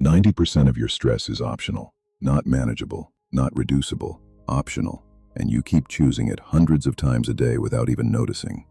90% of your stress is optional, not manageable, not reducible, optional, and you keep choosing it hundreds of times a day without even noticing.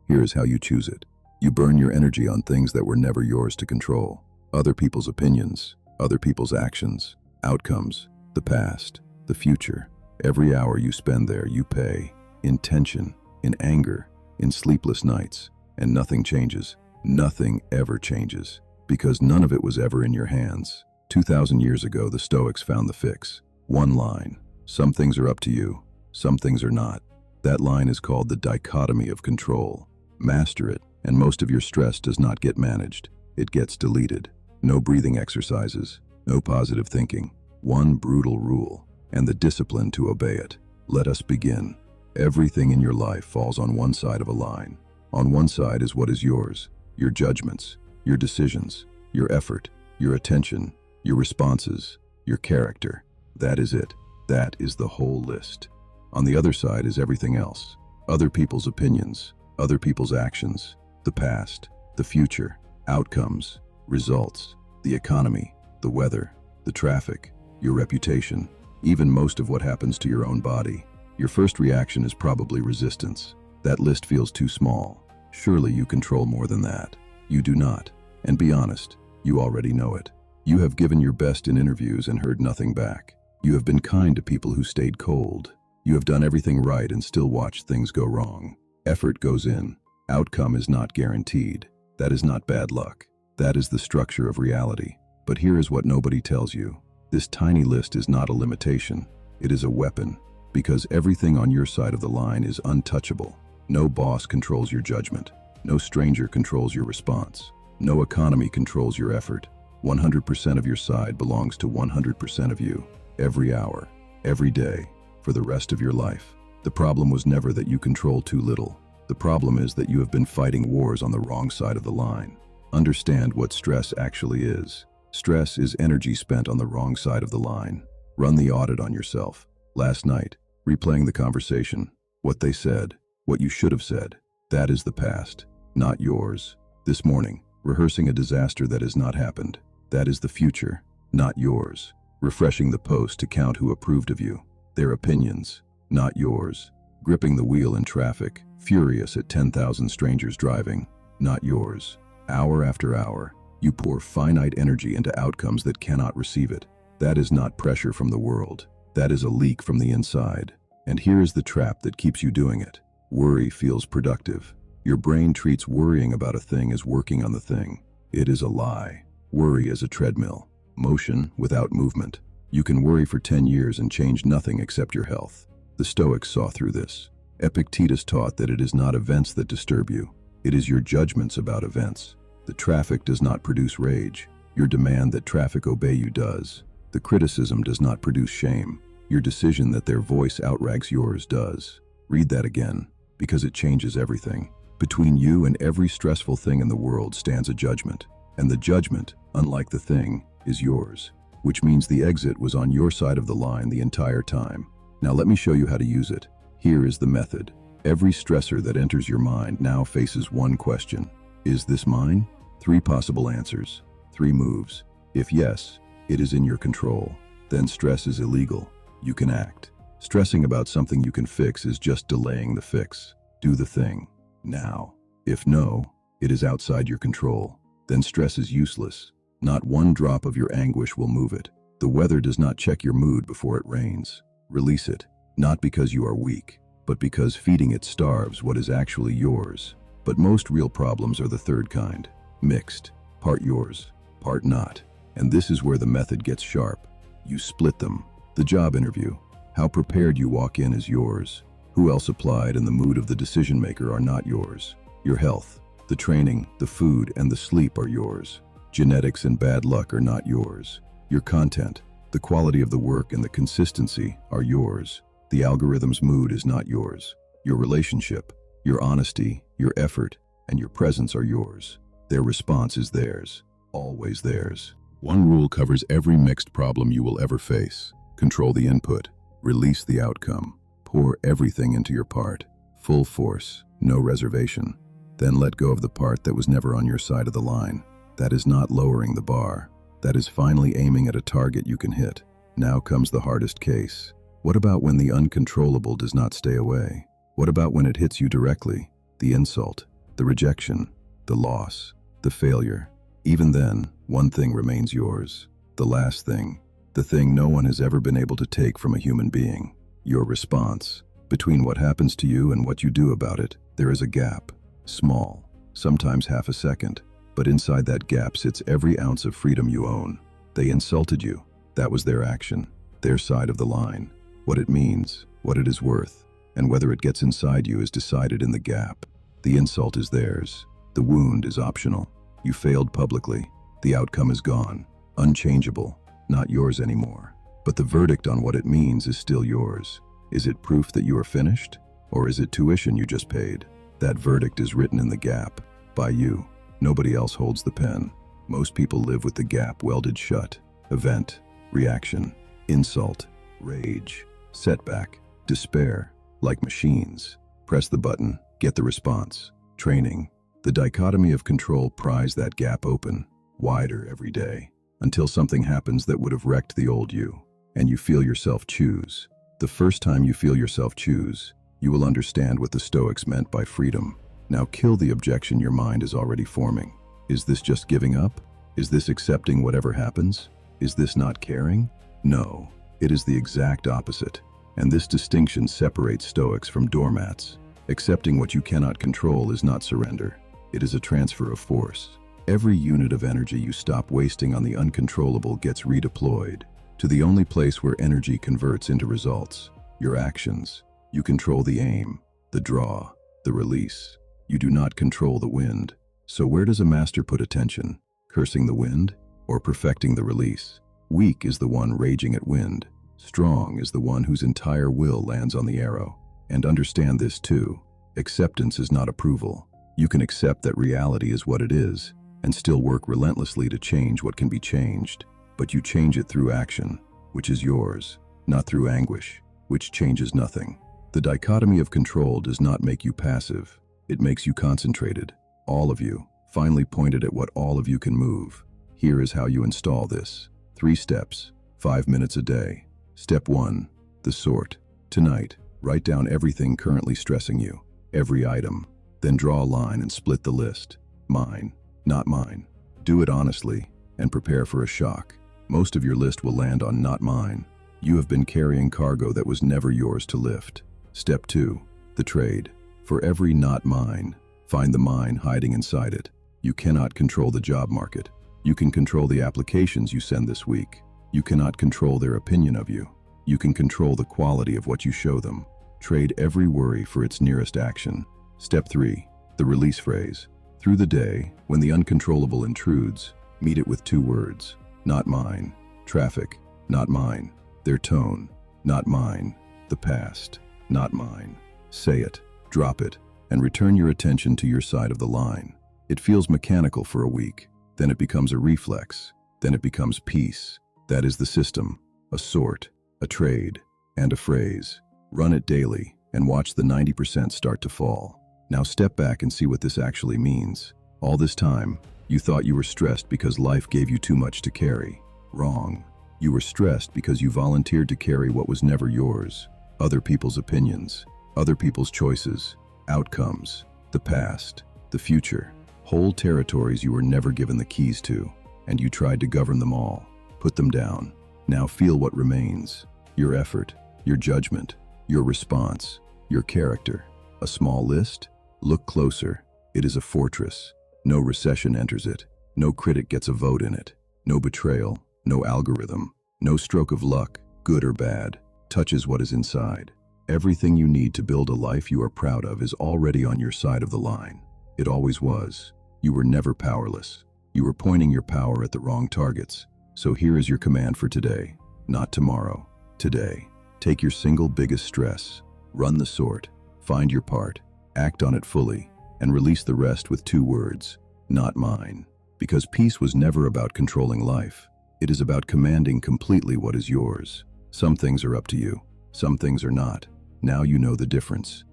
Here is how you choose it. You burn your energy on things that were never yours to control. Other people's opinions, other people's actions, outcomes, the past, the future. Every hour you spend there, you pay. In tension, in anger, in sleepless nights. And nothing changes. Nothing ever changes. Because none of it was ever in your hands. 2,000 years ago, the Stoics found the fix. One line. Some things are up to you. Some things are not. That line is called the dichotomy of control. Master it, and most of your stress does not get managed. It gets deleted. No breathing exercises. No positive thinking. One brutal rule, and the discipline to obey it. Let us begin. Everything in your life falls on one side of a line. On one side is what is yours, your judgments, your decisions, your effort, your attention, your responses, your character. That is it. That is the whole list. On the other side is everything else. Other people's opinions, other people's actions, the past, the future, outcomes, results, the economy, the weather, the traffic, your reputation, even most of what happens to your own body. Your first reaction is probably resistance. That list feels too small. Surely you control more than that. You do not. And be honest, you already know it. You have given your best in interviews and heard nothing back. You have been kind to people who stayed cold. You have done everything right and still watched things go wrong. Effort goes in. Outcome is not guaranteed. That is not bad luck. That is the structure of reality. But here is what nobody tells you. This tiny list is not a limitation. It is a weapon. Because everything on your side of the line is untouchable. No boss controls your judgment. No stranger controls your response. No economy controls your effort. 100% of your side belongs to 100% of you. Every hour, every day, for the rest of your life. The problem was never that you control too little. The problem is that you have been fighting wars on the wrong side of the line. Understand what stress actually is. Stress is energy spent on the wrong side of the line. Run the audit on yourself. Last night, replaying the conversation, what they said, what you should have said. That is the past, not yours. This morning, rehearsing a disaster that has not happened. That is the future, not yours. Refreshing the post to count who approved of you. Their opinions, not yours. Gripping the wheel in traffic, furious at 10,000 strangers driving, not yours. Hour after hour, you pour finite energy into outcomes that cannot receive it. That is not pressure from the world. That is a leak from the inside. And here is the trap that keeps you doing it. Worry feels productive. Your brain treats worrying about a thing as working on the thing. It is a lie. Worry is a treadmill. Motion without movement. You can worry for 10 years and change nothing except your health. The Stoics saw through this. Epictetus taught that it is not events that disturb you. It is your judgments about events. The traffic does not produce rage. Your demand that traffic obey you does. The criticism does not produce shame. Your decision that their voice outranks yours does. Read that again, because it changes everything. Between you and every stressful thing in the world stands a judgment. And the judgment, unlike the thing, is yours. Which means the exit was on your side of the line the entire time. Now let me show you how to use it. Here is the method. Every stressor that enters your mind now faces one question. Is this mine? 3 possible answers. 3 moves. If yes, it is in your control. Then stress is illegal. You can act. Stressing about something you can fix is just delaying the fix. Do the thing. Now. If no, it is outside your control. Then stress is useless. Not one drop of your anguish will move it. The weather does not check your mood before it rains. Release it, not because you are weak, but because feeding it starves what is actually yours. But most real problems are the third kind. Mixed. Part yours, part not. And this is where the method gets sharp. You split them. The job interview. How prepared you walk in is yours. Who else applied and the mood of the decision maker are not yours. Your health, the training, the food, and the sleep are yours. Genetics and bad luck are not yours. Your content, the quality of the work and the consistency are yours. The algorithm's mood is not yours. Your relationship, your honesty, your effort, and your presence are yours. Their response is theirs, always theirs. One rule covers every mixed problem you will ever face. Control the input, release the outcome, pour everything into your part, full force, no reservation. Then let go of the part that was never on your side of the line. That is not lowering the bar. That is finally aiming at a target you can hit. Now comes the hardest case. What about when the uncontrollable does not stay away? What about when it hits you directly? The insult, the rejection, the loss, the failure. Even then, one thing remains yours. The last thing, the thing no one has ever been able to take from a human being. Your response. Between what happens to you and what you do about it, there is a gap. Small, sometimes half a second. But inside that gap sits every ounce of freedom you own. They insulted you. That was their action, their side of the line. What it means, what it is worth, and whether it gets inside you is decided in the gap. The insult is theirs. The wound is optional. You failed publicly. The outcome is gone, unchangeable, not yours anymore. But the verdict on what it means is still yours. Is it proof that you are finished? Or is it tuition you just paid? That verdict is written in the gap, by you. Nobody else holds the pen. Most people live with the gap welded shut. Event, reaction, insult, rage, setback, despair, like machines. Press the button, get the response. Training. The dichotomy of control pries that gap open, wider every day, until something happens that would have wrecked the old you, and you feel yourself choose. The first time you feel yourself choose, you will understand what the Stoics meant by freedom. Now kill the objection your mind is already forming. Is this just giving up? Is this accepting whatever happens? Is this not caring? No, it is the exact opposite. And this distinction separates Stoics from doormats. Accepting what you cannot control is not surrender. It is a transfer of force. Every unit of energy you stop wasting on the uncontrollable gets redeployed to the only place where energy converts into results, your actions. You control the aim, the draw, the release. You do not control the wind. So where does a master put attention? Cursing the wind or perfecting the release? Weak is the one raging at wind. Strong is the one whose entire will lands on the arrow. And understand this too. Acceptance is not approval. You can accept that reality is what it is and still work relentlessly to change what can be changed. But you change it through action, which is yours, not through anguish, which changes nothing. The dichotomy of control does not make you passive. It makes you concentrated. All of you, finally pointed at what all of you can move. Here is how you install this. 3 steps, 5 minutes a day. Step 1, the sort. Tonight, write down everything currently stressing you, every item. Then draw a line and split the list. Mine, not mine. Do it honestly and prepare for a shock. Most of your list will land on not mine. You have been carrying cargo that was never yours to lift. Step 2, the trade. For every not mine, find the mine hiding inside it. You cannot control the job market. You can control the applications you send this week. You cannot control their opinion of you. You can control the quality of what you show them. Trade every worry for its nearest action. Step 3, the release phrase. Through the day, when the uncontrollable intrudes, meet it with 2 words. Not mine. Traffic, not mine. Their tone, not mine. The past, not mine. Say it. Drop it, and return your attention to your side of the line. It feels mechanical for a week, then it becomes a reflex, then it becomes peace. That is the system, a sort, a trade, and a phrase. Run it daily, and watch the 90% start to fall. Now step back and see what this actually means. All this time, you thought you were stressed because life gave you too much to carry. Wrong. You were stressed because you volunteered to carry what was never yours. Other people's opinions. Other people's choices, outcomes, the past, the future, whole territories you were never given the keys to, and you tried to govern them all, put them down. Now feel what remains, your effort, your judgment, your response, your character. A small list? Look closer. It is a fortress. No recession enters it. No critic gets a vote in it. No betrayal, no algorithm, no stroke of luck, good or bad, touches what is inside. Everything you need to build a life you are proud of is already on your side of the line. It always was. You were never powerless. You were pointing your power at the wrong targets. So here is your command for today. Not tomorrow. Today. Take your single biggest stress. Run the sort. Find your part. Act on it fully. And release the rest with 2 words. Not mine. Because peace was never about controlling life. It is about commanding completely what is yours. Some things are up to you. Some things are not. Now you know the difference.